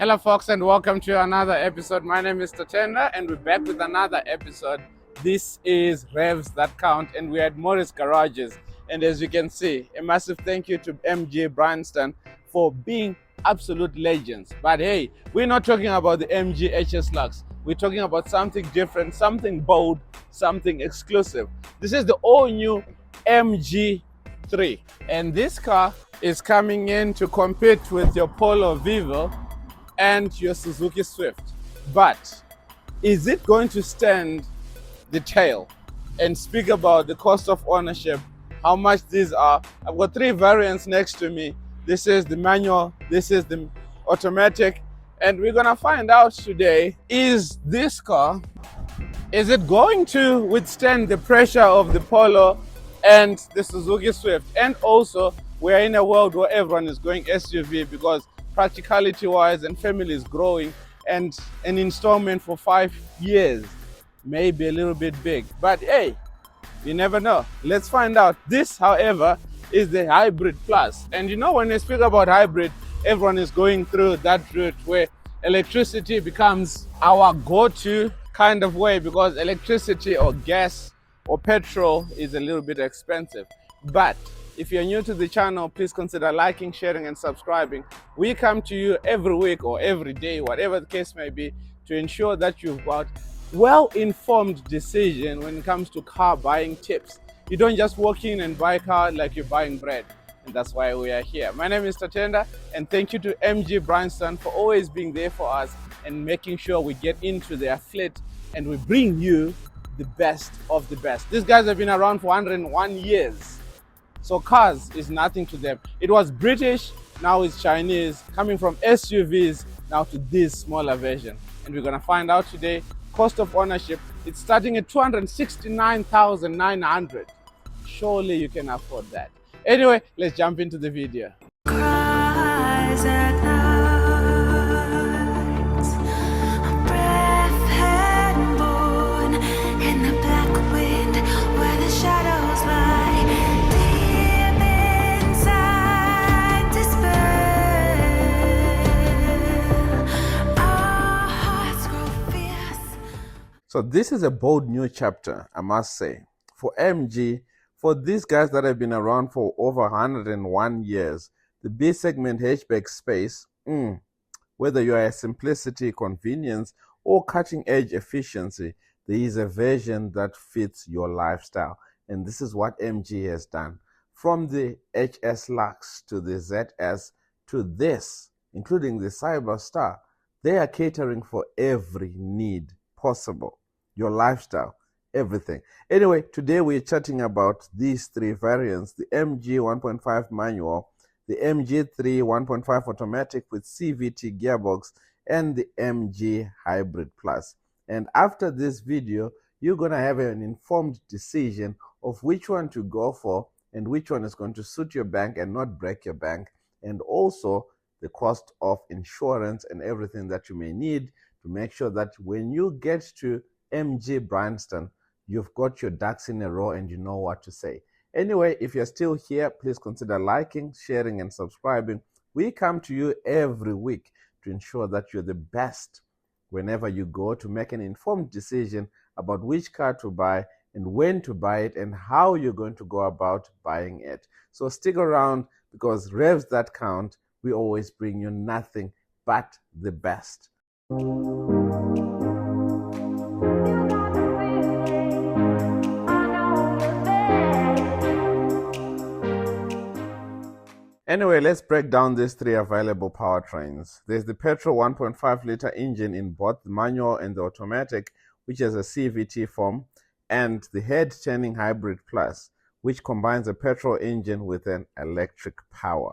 Hello folks and welcome to another episode. My name is Contender and we're back with another episode. This is Revs That Count and we're at Morris Garages, and as you can see, a massive thank you to MG Bryanston for being absolute legends. But hey, we're not talking about the MG HS Lux. We're talking about something different, something bold, something exclusive. This is the all new MG3, and this car is coming in to compete with your Polo Vivo and your Suzuki Swift. But is it going to stand the tail and speak about the cost of ownership, how much these are? I've got three variants next to me. This is the manual, this is the automatic, and we're gonna find out today, is this car, is it going to withstand the pressure of the Polo and the Suzuki Swift? And also, we're in a world where everyone is going SUV because practicality wise and family is growing, and an installment for 5 years may be a little bit big, but hey, you never know. Let's find out. This, however, is the Hybrid Plus, and you know, when we speak about hybrid, everyone is going through that route where electricity becomes our go-to kind of way, because electricity or gas or petrol is a little bit expensive. But if you're new to the channel, please consider liking, sharing, and subscribing. We come to you every week or every day, whatever the case may be, to ensure that you've got well-informed decision when it comes to car buying tips. You don't just walk in and buy a car like you're buying bread. And that's why we are here. My name is Tatenda, and thank you to MG Bryanston for always being there for us and making sure we get into their fleet and we bring you the best of the best. These guys have been around for 101 years. So cars is nothing to them. It was British, now it's Chinese, coming from SUVs now to this smaller version. And we're gonna find out today, cost of ownership. It's starting at 269,900. Surely you can afford that. Anyway, let's jump into the video. Cries at night, a breath had born in the black wind where the shadows lie. Deep inside despair, our hearts grow fierce. So this is a bold new chapter, I must say, for MG, for these guys that have been around for over 101 years. The B segment hatchback space, whether you are a simplicity, convenience, or cutting edge efficiency, there is a version that fits your lifestyle. And this is what MG has done. From the HS Lux to the ZS to this, including the Cyberstar, they are catering for every need possible. Your lifestyle, everything. Anyway, today we're chatting about these three variants: the MG 1.5 manual, the MG3 1.5 automatic with CVT gearbox, and the MG Hybrid Plus. And after this video, you're gonna have an informed decision of which one to go for and which one is going to suit your bank and not break your bank, and also the cost of insurance and everything that you may need to make sure that when you get to MG Bryanston, you've got your ducks in a row and you know what to say. Anyway, if you're still here, please consider liking, sharing, and subscribing. We come to you every week to ensure that you're the best whenever you go to make an informed decision about which car to buy and when to buy it and how you're going to go about buying it. So stick around, because Revs That Count, we always bring you nothing but the best. Anyway, let's break down these three available powertrains. There's the petrol 1.5 liter engine in both the manual and the automatic, which has a CVT form, and the head-turning Hybrid Plus, which combines a petrol engine with an electric power.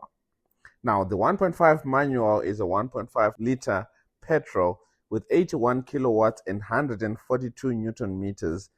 Now, the 1.5 manual is a 1.5 liter petrol with 81 kilowatts and 142 Newton meters.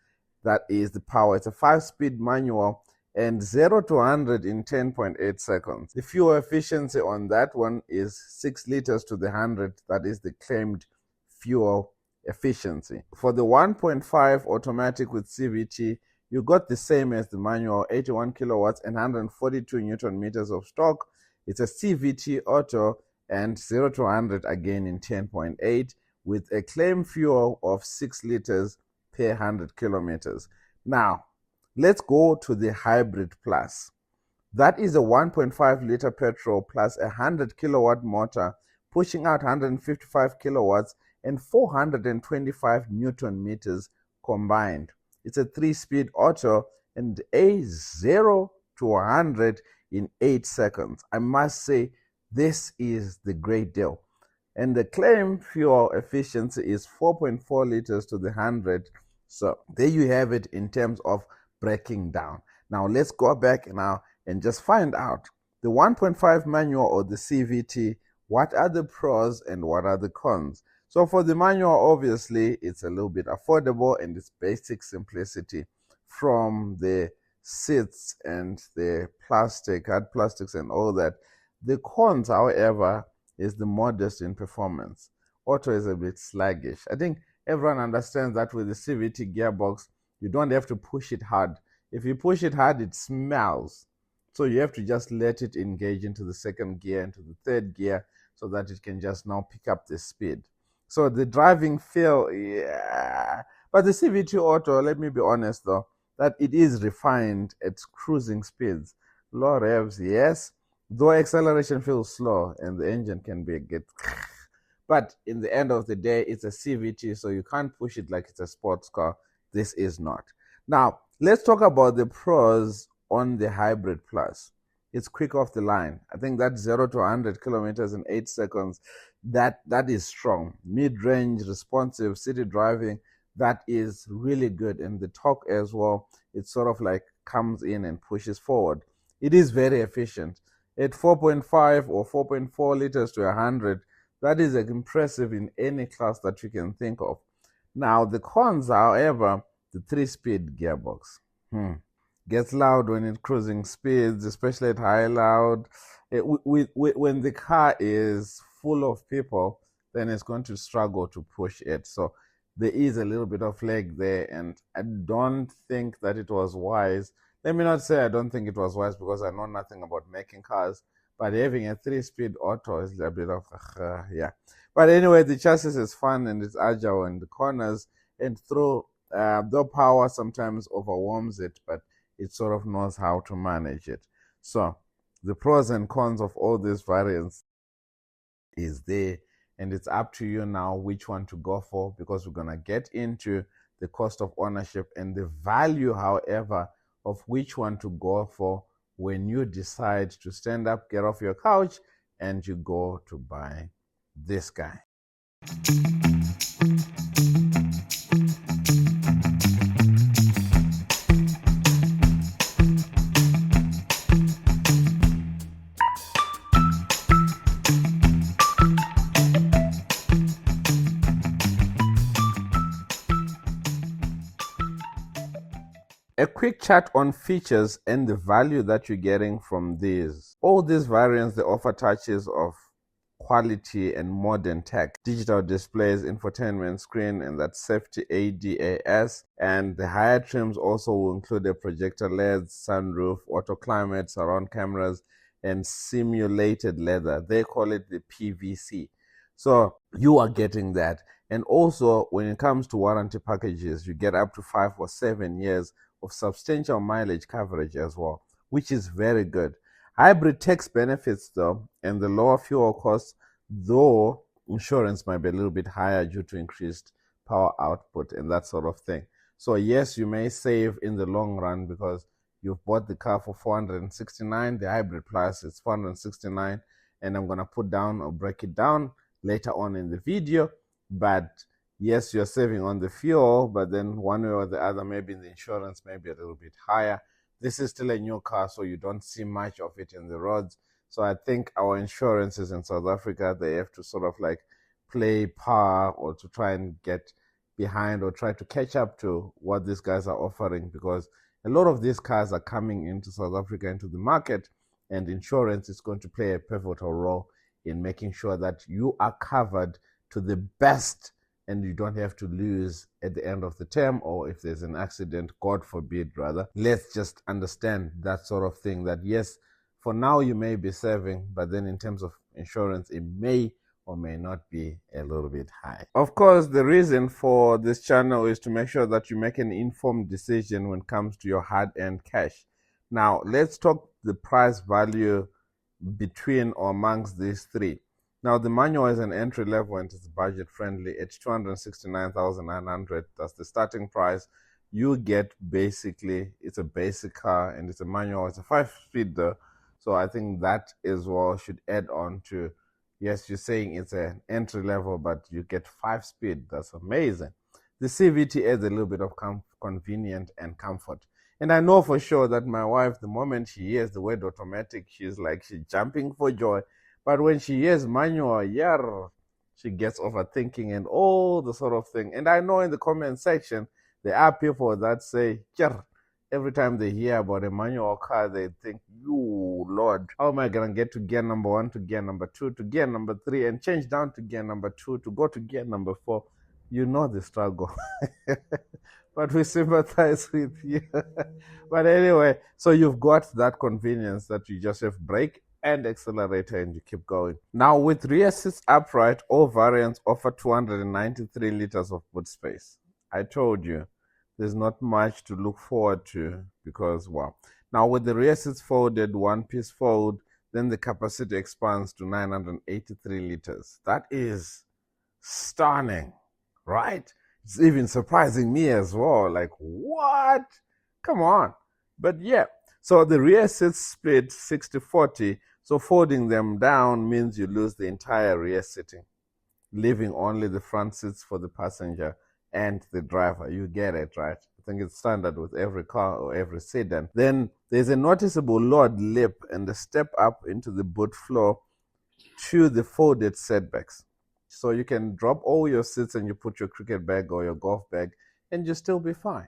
That is the power. It's a 5-speed manual and 0 to 100 in 10.8 seconds. The fuel efficiency on that one is 6 liters to the 100. That is the claimed fuel efficiency. For the 1.5 automatic with CVT, you got the same as the manual, 81 kilowatts and 142 Newton meters of torque. It's a CVT auto, and 0 to 100 again in 10.8 with a claim fuel of 6 liters per 100 kilometers. Now, let's go to the Hybrid Plus. That is a 1.5 liter petrol plus a 100 kilowatt motor, pushing out 155 kilowatts and 425 Newton meters combined. It's a 3-speed auto and a 0 to 100 in 8 seconds. I must say, this is the great deal. And the claim fuel efficiency is 4.4 liters to the 100. So there you have it in terms of breaking down. Now let's go back now and just find out the 1.5 manual or the CVT, what are the pros and what are the cons. So for the manual, obviously, it's a little bit affordable and it's basic simplicity from the seats and the plastic, hard plastics and all that. The cons, however, is the modest in performance. Auto is a bit sluggish. I think everyone understands that with the CVT gearbox, you don't have to push it hard. If you push it hard, it smells. So you have to just let it engage into the second gear, into the third gear, so that it can just now pick up the speed. So the driving feel, yeah. But the CVT Auto, let me be honest though, that it is refined at cruising speeds. Low revs, yes, though acceleration feels slow and the engine can be a bit but in the end of the day, it's a CVT, so you can't push it like it's a sports car. This is not. Now, let's talk about the pros on the Hybrid Plus. It's quick off the line. I think that 0 to 100 kilometers in 8 seconds, that is strong. Mid-range, responsive, city driving, that is really good. And the torque as well, it sort of like comes in and pushes forward. It is very efficient. At 4.5 or 4.4 liters to 100, that is impressive in any class that you can think of. Now, the cons, however, the 3-speed gearbox. Gets loud when it's cruising speeds, especially at high loud. When the car is full of people, then it's going to struggle to push it. So there is a little bit of lag there, and I don't think that it was wise. Let me not say I don't think it was wise because I know nothing about making cars, but having a 3-speed auto is a bit of yeah. But anyway, the chassis is fun and it's agile in the corners, and through though power sometimes overwhelms it, but it sort of knows how to manage it. So the pros and cons of all these variants is there, and it's up to you now which one to go for, because we're going to get into the cost of ownership and the value, however, of which one to go for when you decide to stand up, get off your couch, and you go to buy this guy. A quick chat on features and the value that you're getting from these. All these variants, they offer touches of quality and modern tech. Digital displays, infotainment screen, and that safety ADAS. And the higher trims also will include a projector LEDs, sunroof, auto climate, surround cameras, and simulated leather. They call it the PVC. So you are getting that. And also, when it comes to warranty packages, you get up to 5 or 7 years of substantial mileage coverage as well, which is very good. Hybrid tax benefits though, and the lower fuel costs, though insurance might be a little bit higher due to increased power output and that sort of thing. So yes, you may save in the long run because you've bought the car for $469. The Hybrid Plus is $469, and I'm going to put down or break it down later on in the video. But yes, you're saving on the fuel, but then one way or the other, maybe the insurance may be a little bit higher. This is still a new car, so you don't see much of it in the roads. So I think our insurances in South Africa, they have to sort of like play par or to try and get behind or try to catch up to what these guys are offering, because a lot of these cars are coming into South Africa, into the market, and insurance is going to play a pivotal role in making sure that you are covered to the best and you don't have to lose at the end of the term, or if there's an accident, God forbid, rather. Let's just understand that sort of thing, that yes, For now, you may be saving, but then in terms of insurance, it may or may not be a little bit high. Of course, the reason for this channel is to make sure that you make an informed decision when it comes to your hard-earned cash. Now, let's talk the price value between or amongst these three. Now, the manual is an entry level and it's budget friendly. It's 269,900. That's the starting price. You get basically, it's a basic car and it's a manual. It's a 5-speed though. So I think that as well should add on to, yes, you're saying it's an entry level, but you get 5-speed. That's amazing. The CVT adds a little bit of convenience and comfort. And I know for sure that my wife, the moment she hears the word automatic, she's jumping for joy. But when she hears manual, yeah, she gets overthinking and all the sort of thing. And I know in the comment section, there are people that say, yeah, every time they hear about a manual car, they think, you Lord, how am I going to get to gear number 1, to gear number 2, to gear number 3, and change down to gear number 2, to go to gear number 4? You know the struggle. But we sympathize with you. But anyway, so you've got that convenience that you just have brake and accelerator and you keep going. Now with rear seats upright, all variants offer 293 liters of boot space. I told you, there's not much to look forward to because, wow. Now with the rear seats folded, one-piece fold, then the capacity expands to 983 liters. That is stunning, right? It's even surprising me as well. Like, what? Come on. But yeah, so the rear seats split 60-40. So folding them down means you lose the entire rear seating, leaving only the front seats for the passenger and the driver. You get it, right? I think it's standard with every car or every sedan. Then there's a noticeable lowered lip and a step up into the boot floor to the folded setbacks. So you can drop all your seats and you put your cricket bag or your golf bag and you still be fine.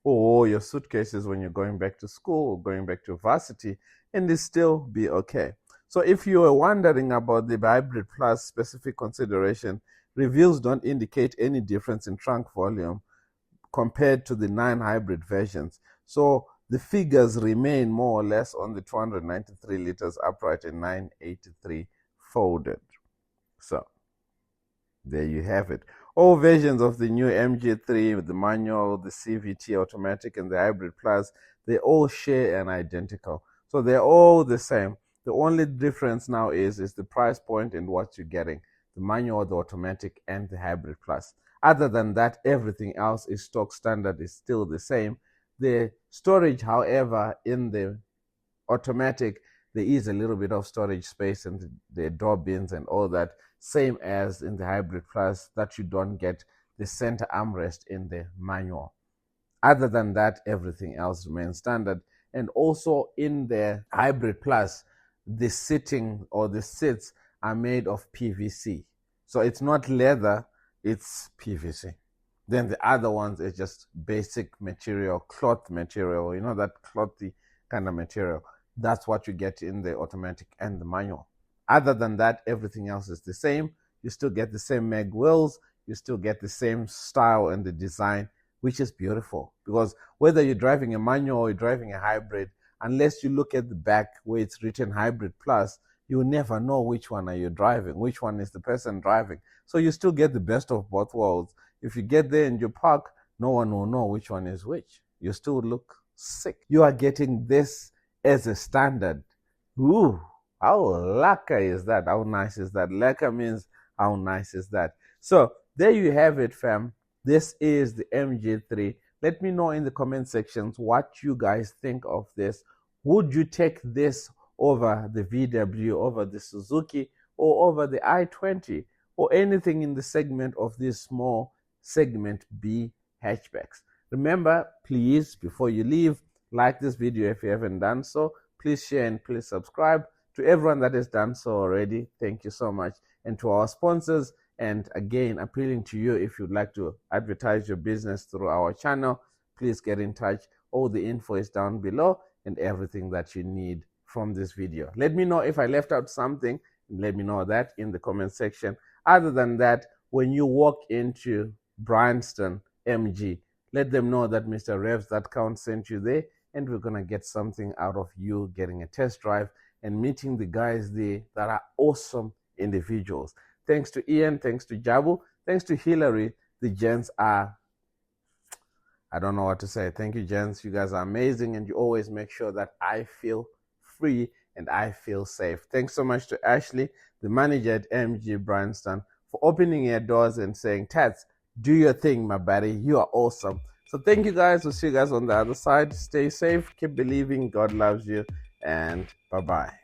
Or your suitcases when you're going back to school or going back to varsity and it still be okay. So if you are wondering about the Hybrid Plus specific consideration, reviews don't indicate any difference in trunk volume compared to the 9 hybrid versions. So the figures remain more or less on the 293 liters upright and 983 folded. So there you have it. All versions of the new MG3, the manual, the CVT automatic, and the Hybrid Plus, they all share an identical. So they're all the same. The only difference now is the price point and what you're getting. The manual, the automatic, and the Hybrid Plus. Other than that, everything else is stock standard, is still the same. The storage, however, in the automatic, there is a little bit of storage space and the door bins and all that, same as in the Hybrid Plus, that you don't get the center armrest in the manual. Other than that, everything else remains standard. And also in the Hybrid Plus, the seating or the seats are made of PVC. So it's not leather, it's PVC. Then the other ones is just basic material, cloth material, you know, that clothy kind of material. That's what you get in the automatic and the manual. Other than that, everything else is the same. You still get the same mag wheels, you still get the same style and the design, which is beautiful. Because whether you're driving a manual or you're driving a hybrid, unless you look at the back where it's written Hybrid Plus, you will never know which one are you driving, which one is the person driving. So you still get the best of both worlds. If you get there and you park, no one will know which one is which. You still look sick. You are getting this as a standard. Ooh, how lacquer is that? How nice is that? Lacquer means how nice is that? So there you have it, fam. This is the MG3. Let me know in the comment sections what you guys think of this. Would you take this over the VW, over the Suzuki, or over the i20, or anything in the segment of this small segment B hatchbacks? Remember, please, before you leave, like this video if you haven't done so. Please share and please subscribe. To everyone that has done so already, thank you so much. And to our sponsors, and again, appealing to you, if you'd like to advertise your business through our channel, please get in touch. All the info is down below and everything that you need from this video. Let me know if I left out something. Let me know that in the comment section. Other than that, when you walk into Bryanston MG, let them know that Mr. Revs That Count sent you there, and we're gonna get something out of you getting a test drive and meeting the guys there that are awesome individuals. Thanks to Ian, thanks to Jabu, thanks to Hillary. The gents are, I don't know what to say. Thank you, gents. You guys are amazing, and you always make sure that I feel free and I feel safe. Thanks so much to Ashley, the manager at MG Bryanston, for opening your doors and saying, Tats, do your thing, my buddy. You are awesome. So thank you guys. We'll see you guys on the other side. Stay safe. Keep believing. God loves you. And bye-bye.